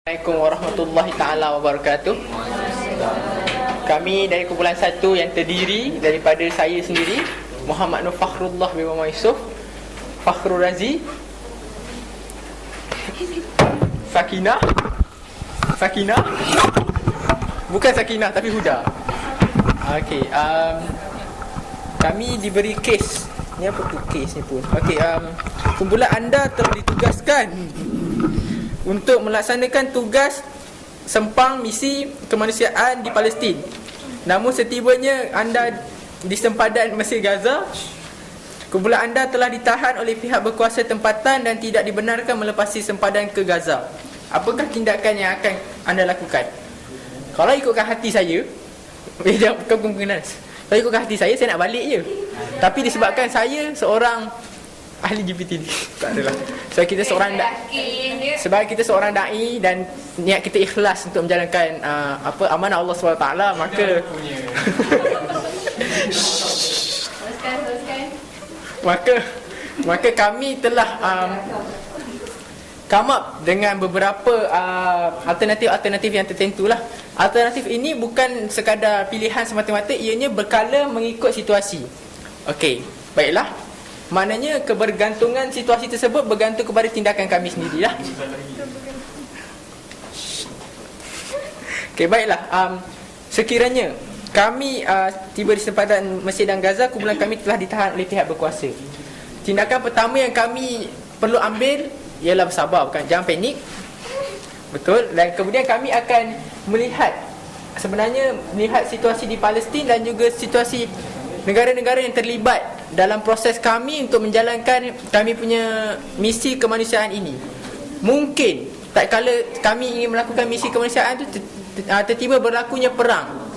Assalamualaikum warahmatullahi taala wabarakatuh. Kami dari kumpulan 1 yang terdiri daripada saya sendiri, Muhammad Nur Fakhrullah bin Muhammad Yusuf, Fakhrul Razi, Sakinah, bukan Sakinah tapi Huda. Okey, kami diberi kes. Ni apa tu kes ni pun? Okey, kumpulan anda telah ditugaskan untuk melaksanakan tugas sempang misi kemanusiaan di Palestin. Namun setibanya anda di sempadan Mesir Gaza, kumpulan anda telah ditahan oleh pihak berkuasa tempatan dan tidak dibenarkan melepasi sempadan ke Gaza. Apakah tindakan yang akan anda lakukan? Kalau ikutkan hati saya, kalau ikutkan hati saya nak balik je. Tapi disebabkan saya seorang ahli GPT ni, tak adalah. Sebab kita seorang dai dan niat kita ikhlas untuk menjalankan amanah Allah SWT, maka maka kami telah come up dengan beberapa alternatif yang tertentu lah. Alternatif ini bukan sekadar pilihan semata-mata, ianya berkala mengikut situasi. Okey, baiklah. Maknanya kebergantungan situasi tersebut bergantung kepada tindakan kami sendirilah. Okey, baiklah. Sekiranya kami tiba di sempadan Mesir dan Gaza, kumpulan kami telah ditahan oleh pihak berkuasa. Tindakan pertama yang kami perlu ambil ialah bersabar, bukan, jangan panik. Betul. Dan kemudian kami akan melihat situasi di Palestin dan juga situasi negara-negara yang terlibat dalam proses kami untuk menjalankan kami punya misi kemanusiaan ini. Mungkin tak kala kami ingin melakukan misi kemanusiaan itu tertiba berlakunya perang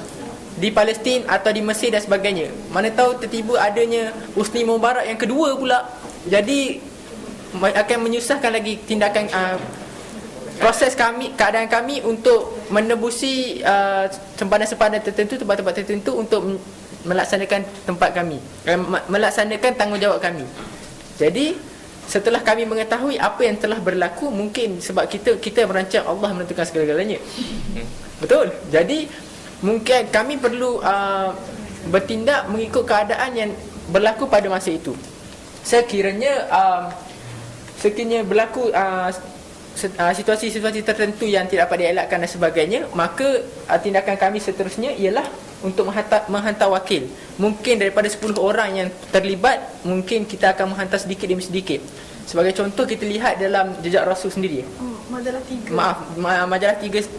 di Palestin atau di Mesir dan sebagainya. Mana tahu tertiba adanya Husni Mubarak yang kedua pula. Jadi akan menyusahkan lagi tindakan proses kami, keadaan kami untuk menebusi sempadan-sempadan tertentu, tempat-tempat tertentu untuk melaksanakan tempat kami, melaksanakan tanggungjawab kami. Jadi setelah kami mengetahui apa yang telah berlaku, mungkin sebab kita merancang, Allah menentukan segala-galanya. Betul. Jadi mungkin kami perlu bertindak mengikut keadaan yang berlaku pada masa itu. Sekiranya berlaku situasi-situasi tertentu yang tidak dapat dielakkan dan sebagainya, maka tindakan kami seterusnya ialah untuk menghantar wakil. Mungkin daripada 10 orang yang terlibat, mungkin kita akan menghantar sedikit demi sedikit. Sebagai contoh, kita lihat dalam jejak Rasul sendiri. Majalah 3.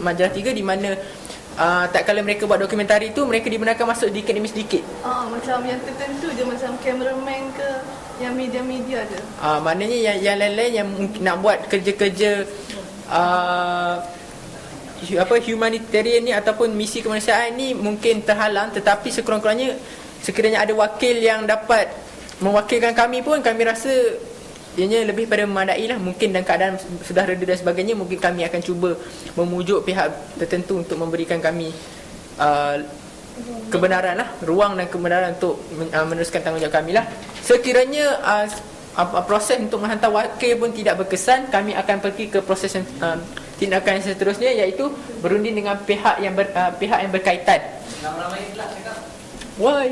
Majalah 3 di mana tak kala mereka buat dokumentari itu, mereka dibenarkan masuk sedikit demi sedikit. Macam yang tertentu je, macam cameraman ke, yang media-media ada. Maknanya yang lain-lain yang nak buat kerja-kerja humanitarian ni ataupun misi kemanusiaan ni mungkin terhalang. Tetapi sekurang-kurangnya, sekiranya ada wakil yang dapat mewakilkan kami pun, kami rasa ianya lebih pada memadai lah. Mungkin dalam keadaan sudah reda dan sebagainya, mungkin kami akan cuba memujuk pihak tertentu untuk memberikan kami kebenaran lah, ruang dan kebenaran untuk meneruskan tanggungjawab kami lah. Sekiranya proses untuk menghantar wakil pun tidak berkesan, kami akan pergi ke proses tindakan yang seterusnya, iaitu berunding dengan pihak yang berkaitan. Ramai-ramai pula cakap. Why?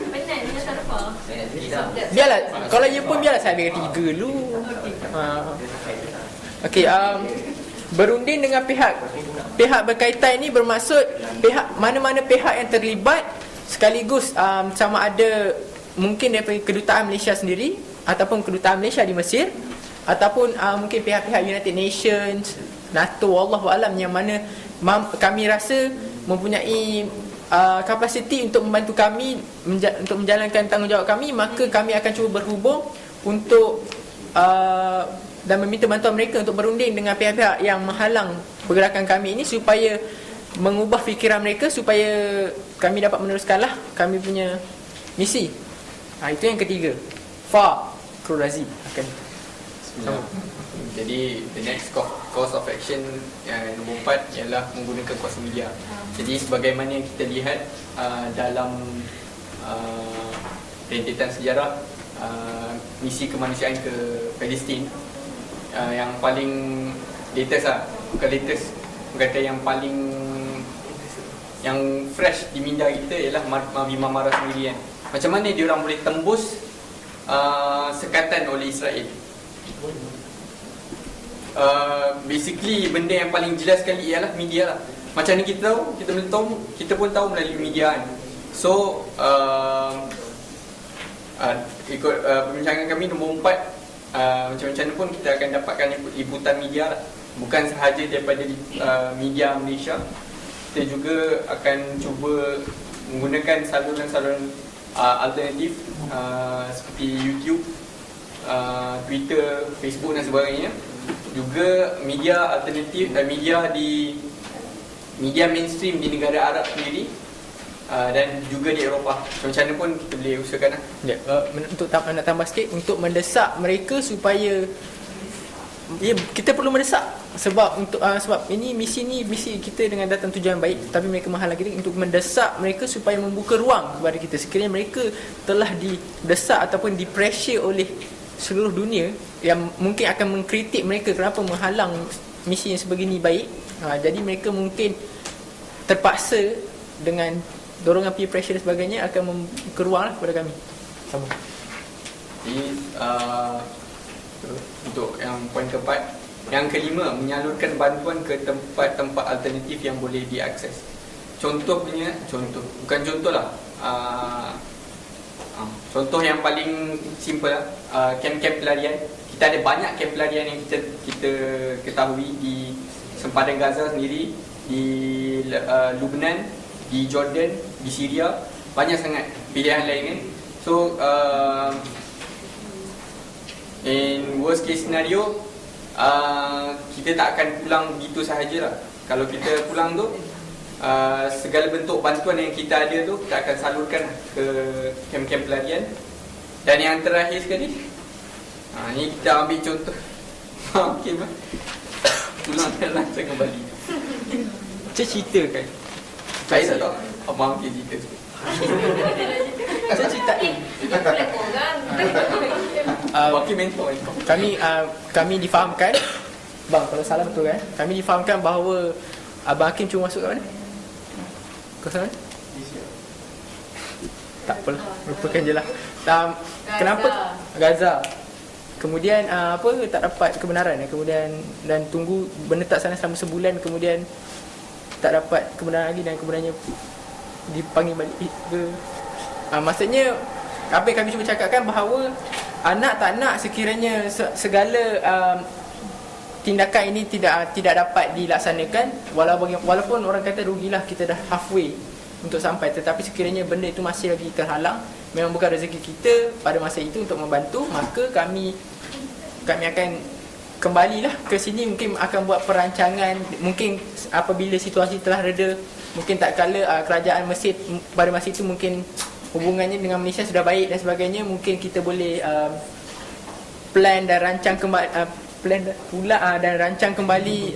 Penat dengan sarfa. Biarlah, kalau ia pun biarlah saya ambil 3 dulu. Okey, berunding dengan pihak berkaitan ini bermaksud mana-mana pihak yang terlibat, sekaligus sama ada mungkin daripada kedutaan Malaysia sendiri ataupun kedutaan Malaysia di Mesir, ataupun mungkin pihak-pihak United Nations, NATO, Wallahualam, yang mana kami rasa mempunyai kapasiti untuk membantu kami untuk menjalankan tanggungjawab kami. Maka kami akan cuba berhubung untuk dan meminta bantuan mereka untuk berunding dengan pihak-pihak yang menghalang pergerakan kami ini, supaya mengubah fikiran mereka, supaya kami dapat meneruskanlah kami punya misi. Itu yang ketiga. Fakhrul Razi akan. Jadi the next course of action yang nombor 4 ialah menggunakan kuasa media. Jadi sebagaimana yang kita lihat dalam rentetan sejarah misi kemanusiaan ke Palestin, yang paling latest lah, bukan latest, kata yang paling yang fresh di minda kita ialah Mavi Marmara sendiri kan. Macam mana dia orang boleh tembus sekatan oleh Israel. Basically benda yang paling jelas sekali ialah media lah. Macam ni kita tahu, kita pun tahu melalui media kan. So ikut perbincangan kami nombor 4, macam-macam pun kita akan dapatkan liputan media lah. Bukan sahaja daripada media Malaysia, kita juga akan cuba menggunakan saluran-saluran alternatif seperti YouTube, Twitter, Facebook dan sebagainya. Juga media alternatif dan media mainstream di negara Arab sendiri, dan juga di Eropah. Macam mana pun kita boleh usahakan lah. Ya, untuk nak tambah sikit, untuk mendesak mereka supaya kita perlu mendesak sebab ini misi kita dengan datang tujuan baik, tapi mereka menghalang kita. Untuk mendesak mereka supaya membuka ruang kepada kita. Sekiranya mereka telah didesak ataupun di-pressure oleh seluruh dunia yang mungkin akan mengkritik mereka kenapa menghalang misi yang sebegini baik, jadi mereka mungkin terpaksa dengan dorongan peer pressure dan sebagainya akan membuka ruang lah kepada kami. Sama. Jadi untuk yang poin keempat. Yang kelima, menyalurkan bantuan ke tempat-tempat alternatif yang boleh diakses. Contohnya, bukan contoh lah, contoh yang paling simple lah, kem-kem pelarian. Kita ada banyak kem pelarian yang kita ketahui di sempadan Gaza sendiri, di Lebanon, di Jordan, di Syria. Banyak sangat pilihan lain kan. So in worst case scenario, kita tak akan pulang begitu sahajalah. Kalau kita pulang tu, segala bentuk bantuan yang kita ada tu kita akan salurkan ke kem-kem pelarian. Dan yang terakhir sekali, ni kita ambil contoh okay, pulang dan rancang kembali. Saya ceritakan. Saya tak tahu abang okay cerita sikit. Saya ceritain. Wakil mentor Kami difahamkan, bang, kalau salah betul kan, kami difahamkan bahawa Abang Hakim cuma masuk kat mana? Kau sana? Tak apalah, lupakan je lah. Kenapa? Gaza. Kemudian tak dapat kebenaran, kemudian dan tunggu menetap sana selama sebulan, kemudian tak dapat kebenaran lagi dan kemudiannya dipanggil balik ke. Maksudnya apa yang kami cuba cakapkan bahawa anak tak nak sekiranya segala tindakan ini tidak dapat dilaksanakan, walaupun orang kata rugilah kita dah halfway untuk sampai, tetapi sekiranya benda itu masih lagi terhalang, memang bukan rezeki kita pada masa itu untuk membantu, maka kami akan kembalilah ke sini. Mungkin akan buat perancangan, mungkin apabila situasi telah reda, mungkin tak kala kerajaan Mesir pada masa itu mungkin hubungannya dengan Malaysia sudah baik dan sebagainya, mungkin kita boleh plan dan rancang kembali dan rancang kembali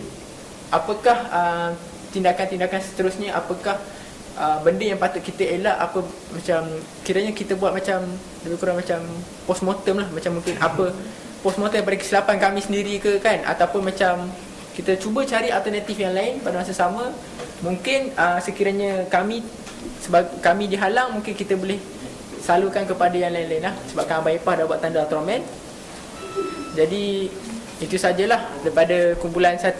apakah tindakan-tindakan seterusnya, apakah benda yang patut kita elak, apa macam kiranya kita buat macam lebih kurang macam postmortem lah, macam mungkin apa postmortem daripada kesilapan kami sendiri ke kan, ataupun macam kita cuba cari alternatif yang lain pada masa sama. Mungkin sekiranya kami dihalang, mungkin kita boleh salurkan kepada yang lain-lain lah, sebabkan Abang Ipah dah buat tanda Ultraman. Jadi itu sajalah daripada kumpulan 1.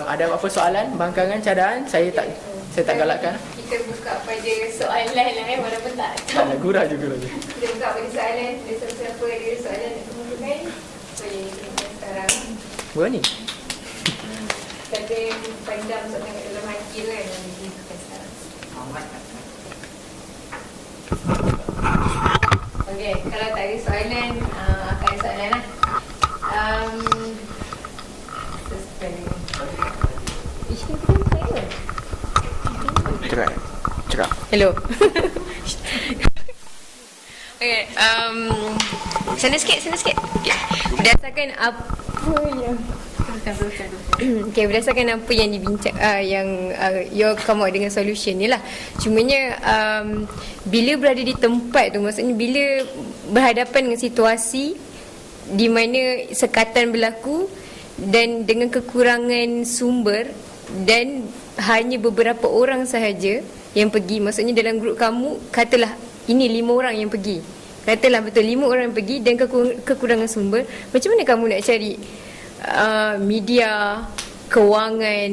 Ada apa soalan, bangkangan, cadaan? Saya tak galakkan. Kita buka pada soalan lah walaupun tak ada gurau juga lagi. Kita buka pada soalan. Siapa ada soalan nak kemukakan, boleh kita sekarang. Buat ni? Kata pandang soalan kat dalam hati tu kan, boleh kita sekarang. Okey, kalau tak ada soalan, akan ada soalan lah. Cakap. Hello. Okay, sana sikit. Okay. Berdasarkan apa yang okay, berdasarkan apa yang dibincang, yang you come out dengan solution ni lah. Cumanya bila berada di tempat tu, maksudnya bila berhadapan dengan situasi di mana sekatan berlaku dan dengan kekurangan sumber dan hanya beberapa orang sahaja yang pergi. Maksudnya dalam grup kamu, katalah ini 5 orang yang pergi, katalah betul 5 orang yang pergi dan kekurangan sumber, macam mana kamu nak cari media, kewangan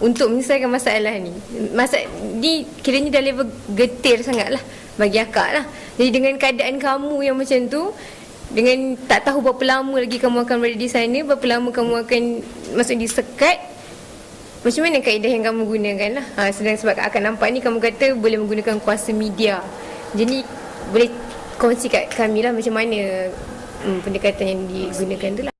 untuk menyelesaikan masalah ni? Ni kiranya dah level getir sangat lah bagi akak lah. Jadi dengan keadaan kamu yang macam tu, dengan tak tahu berapa lama lagi kamu akan berada di sana, berapa lama kamu akan masuk disekat, macam mana kaedah yang kamu gunakan lah. Sedang sebab akan nampak ni kamu kata boleh menggunakan kuasa media. Jadi boleh kongsi kat kami lah macam mana pendekatan yang digunakan tu lah.